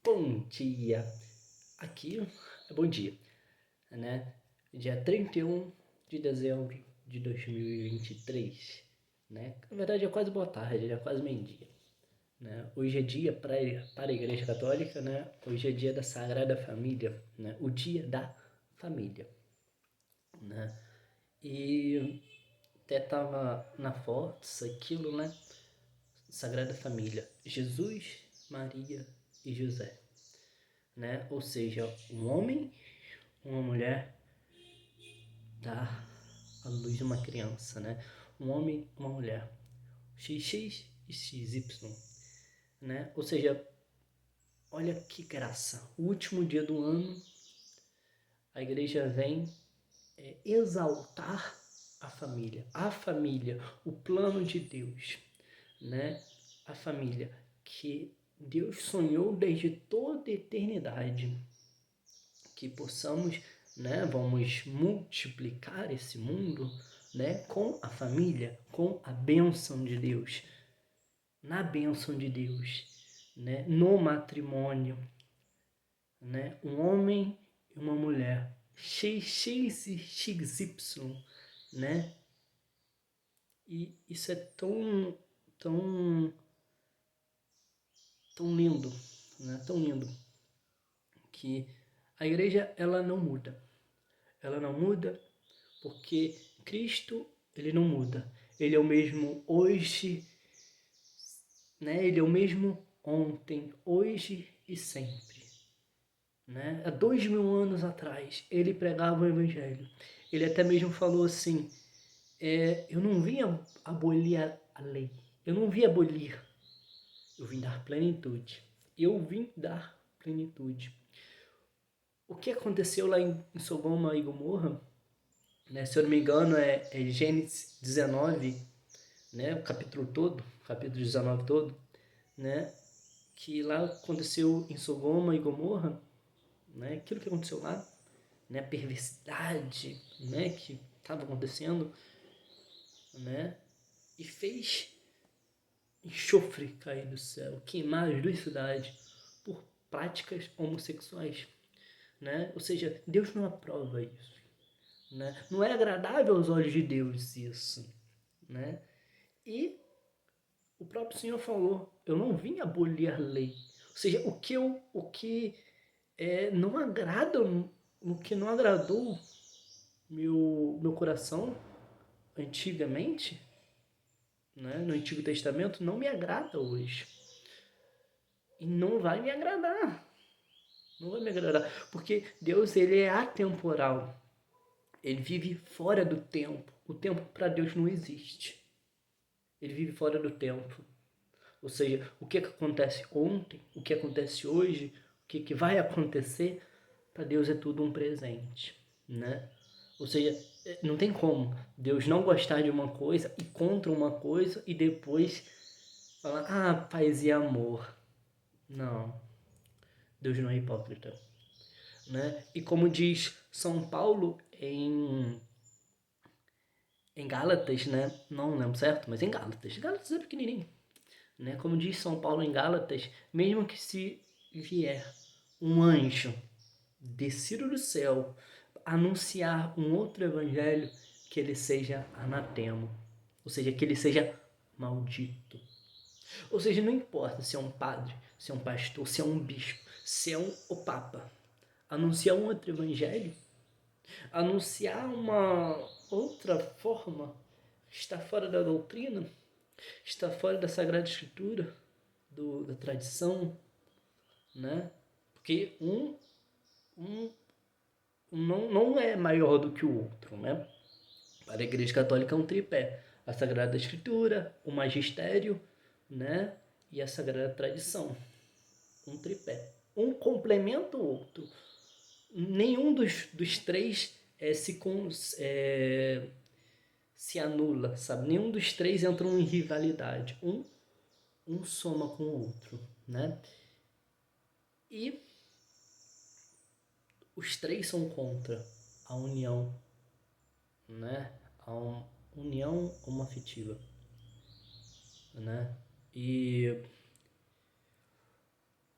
Bom dia, aqui é bom dia, né? Dia 31 de dezembro de 2023, né? Na verdade é quase boa tarde, é quase meio-dia, né? Hoje é dia para a Igreja Católica, né? Hoje é dia da Sagrada Família, né? O dia da família, né? E até tava na foto, isso, aquilo, né? Sagrada Família, Jesus, Maria e José, né? Ou seja, um homem, uma mulher dar à luz uma criança, né? Um homem, uma mulher. XX e XY, né? Ou seja, olha que graça. O último dia do ano, a igreja vem exaltar a família, o plano de Deus, né? A família que Deus sonhou desde toda a eternidade, que possamos, né, vamos multiplicar esse mundo, né, com a família, com a bênção de Deus, na bênção de Deus, né, no matrimônio, né, um homem e uma mulher, X e XY, né, e isso é tão, tão lindo, né, tão lindo, que a igreja, ela não muda porque Cristo, ele não muda. Ele é o mesmo hoje, né? Ele é o mesmo ontem, hoje e sempre, né? Há 2000 anos atrás, ele pregava o evangelho. Ele até mesmo falou assim, eu não vim abolir a lei. Eu não vim abolir. Eu vim dar plenitude. Eu vim dar plenitude. O que aconteceu lá em Sodoma e Gomorra, né? Se eu não me engano, é Gênesis 19, né, o capítulo 19 todo, né, que lá aconteceu em Sodoma e Gomorra, né, aquilo que aconteceu lá, né, a perversidade, né, que estava acontecendo, né, e fez enxofre cair do céu, queimar as duas cidades por práticas homossexuais, né, ou seja, Deus não aprova isso, né, não é agradável aos olhos de Deus isso, né, e o próprio Senhor falou, eu não vim abolir a lei. Ou seja, o que não agrada, o que não agradou meu coração antigamente, né, no Antigo Testamento, não me agrada hoje. E não vai me agradar. Não vai me agradar. Porque Deus, ele é atemporal. Ele vive fora do tempo. O tempo para Deus não existe. Ele vive fora do tempo. Ou seja, o que acontece ontem, o que acontece hoje, o que vai acontecer, para Deus é tudo um presente, né? Ou seja, não tem como Deus não gostar de uma coisa e contra uma coisa e depois falar, paz e amor. Não, Deus não é hipócrita, né? E como diz São Paulo em Gálatas, né? Não lembro certo, mas em Gálatas. Gálatas é pequenininho. Né? Como diz São Paulo em Gálatas, mesmo que se vier um anjo descido do céu anunciar um outro evangelho, que ele seja anatema, ou seja, que ele seja maldito. Ou seja, não importa se é um padre, se é um pastor, se é um bispo, se é o papa, anunciar um outro evangelho, anunciar uma outra forma, está fora da doutrina, está fora da Sagrada Escritura, da tradição, né? Porque um não é maior do que o outro, né? Para a Igreja Católica é um tripé: a Sagrada Escritura, o Magistério, né? E a Sagrada Tradição. Um tripé. Um complementa o outro. Nenhum dos três se anula, sabe? Nenhum dos três entra em rivalidade. Um soma com o outro, né? E os três são contra a união, né? A união homoafetiva, né? E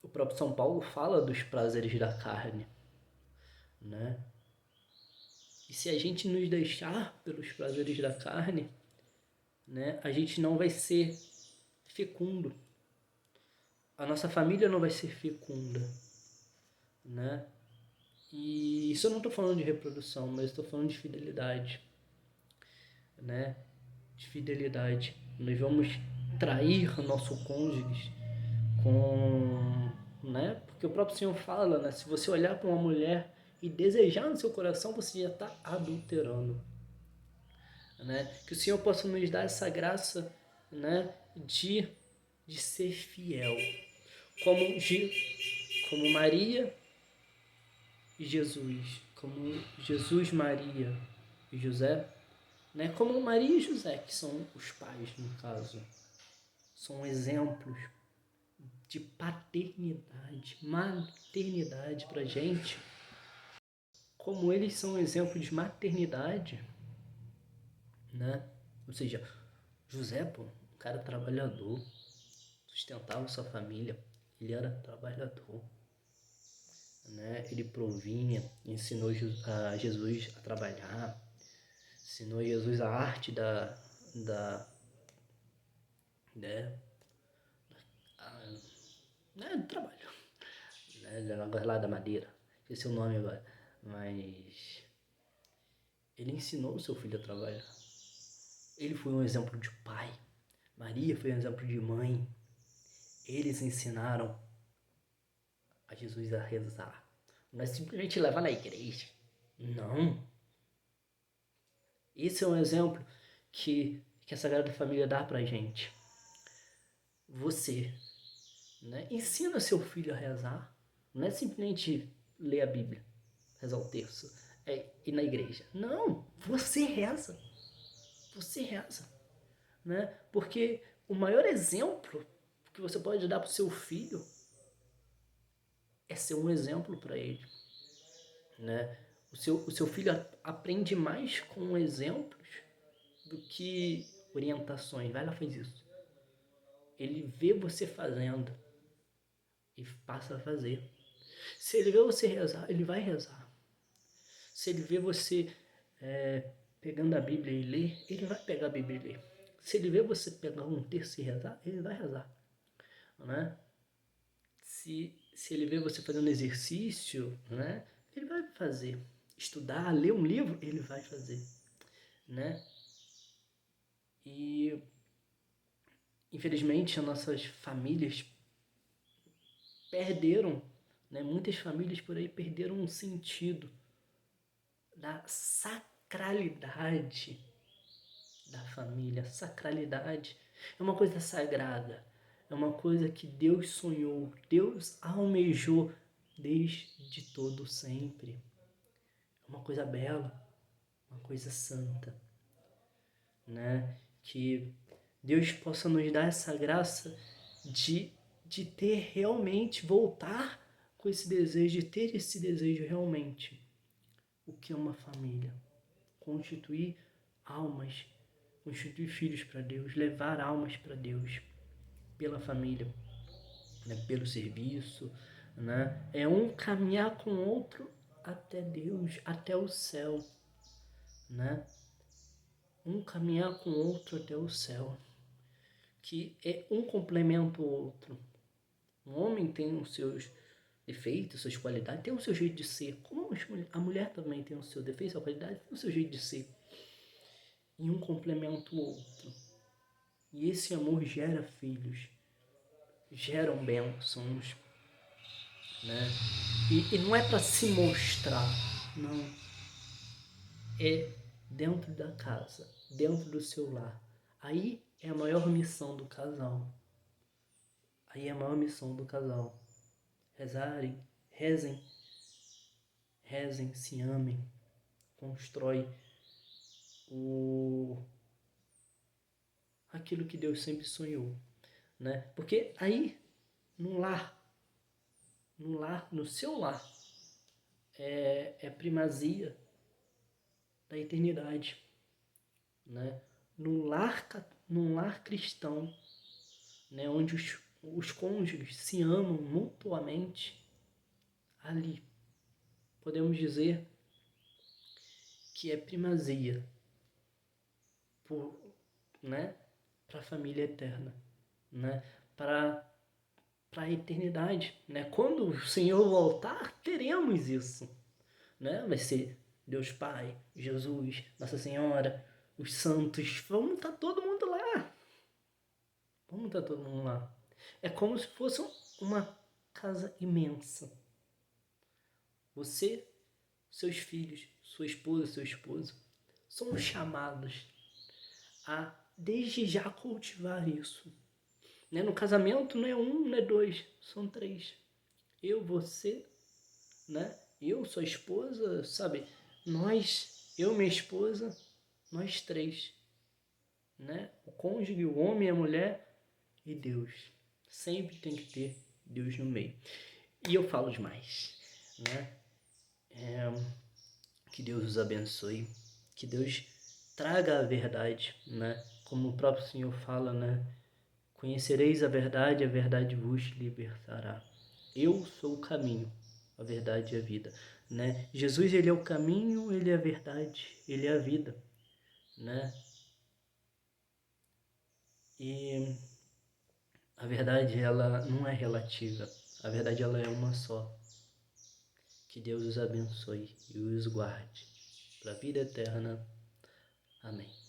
o próprio São Paulo fala dos prazeres da carne, né? E se a gente nos deixar pelos prazeres da carne, né, a gente não vai ser fecundo. A nossa família não vai ser fecunda, né? E isso eu não estou falando de reprodução, mas estou falando de fidelidade, né? De fidelidade. Nós vamos trair nosso cônjuge com, né? Porque o próprio Senhor fala, né? Se você olhar para uma mulher e desejar no seu coração, você já está adulterando, né? Que o Senhor possa nos dar essa graça, né? De ser fiel, como Maria e Jesus, como Jesus, Maria e José, né? Como Maria e José, que são os pais, no caso, são exemplos de paternidade, maternidade para gente, como eles são exemplos de maternidade, né? Ou seja, José, pô, um cara trabalhador, sustentava sua família, ele era trabalhador, né? Ele provinha, ensinou a Jesus a trabalhar, ensinou a Jesus a arte né, do trabalho, né? Da negócio lá da madeira, esqueci o nome agora, mas ele ensinou o seu filho a trabalhar. Ele foi um exemplo de pai, Maria foi um exemplo de mãe. Eles ensinaram a Jesus a rezar. Não é simplesmente levar na igreja. Não. Esse é um exemplo que a Sagrada Família dá pra gente. Você, né, ensina seu filho a rezar. Não é simplesmente ler a Bíblia, rezar o terço, ir na igreja. Não, você reza. Você reza, né? Porque o maior exemplo que você pode dar pro seu filho é ser um exemplo para ele, né? O seu filho aprende mais com exemplos do que orientações. Vai lá, faz isso. Ele vê você fazendo e passa a fazer. Se ele vê você rezar, ele vai rezar. Se ele vê você pegando a Bíblia e ler, ele vai pegar a Bíblia e ler. Se ele vê você pegar um texto e rezar, ele vai rezar, né? Se ele vê você fazendo exercício, né, ele vai fazer. Estudar, ler um livro, ele vai fazer, né? E infelizmente as nossas famílias perderam, né? Muitas famílias por aí perderam um sentido da sacralidade da família. Sacralidade é uma coisa sagrada, é uma coisa que Deus sonhou, Deus almejou desde todo sempre. É uma coisa bela, uma coisa santa, né? Que Deus possa nos dar essa graça de ter realmente, voltar com esse desejo, de ter esse desejo realmente. O que é uma família? Constituir almas, constituir filhos para Deus, levar almas para Deus pela família, né? Pelo serviço, né? É um caminhar com o outro até Deus, até o céu, né? Um caminhar com o outro até o céu, que é um complemento ao outro. Um homem tem os seus defeitos, suas qualidades, tem o seu jeito de ser. Como a mulher também tem o seu defeito, sua qualidade, tem o seu jeito de ser. E um complementa o outro. E esse amor gera filhos, geram bênçãos, né? E não é para se mostrar, não. É dentro da casa, dentro do seu lar. Aí é a maior missão do casal. Aí é a maior missão do casal. Rezarem, rezem, rezem, se amem, constrói aquilo que Deus sempre sonhou, né? Porque aí, no seu lar, é primazia da eternidade, né? Num lar cristão, né? Onde os cônjuges se amam mutuamente, ali podemos dizer que é primazia por, né, para a família eterna, né, para a eternidade, né? Quando o Senhor voltar, teremos isso, né? Vai ser Deus Pai, Jesus, Nossa Senhora, os santos, vamos estar todo mundo lá. Vamos estar todo mundo lá. É como se fosse uma casa imensa. Você, seus filhos, sua esposa, seu esposo, somos chamados a desde já cultivar isso. Né? No casamento não é um, não é dois, são três. Eu, você, né? Eu, sua esposa, sabe? Nós, eu, minha esposa, nós três, né? O cônjuge, o homem, a mulher e Deus. Sempre tem que ter Deus no meio. E eu falo demais, né? Que Deus os abençoe, que Deus traga a verdade, né? Como o próprio Senhor fala, né? Conhecereis a verdade vos libertará. Eu sou o caminho, a verdade e a vida, né? Jesus, ele é o caminho, ele é a verdade, ele é a vida, né? E a verdade, ela não é relativa. A verdade, ela é uma só. Que Deus os abençoe e os guarde para a vida eterna. Amém.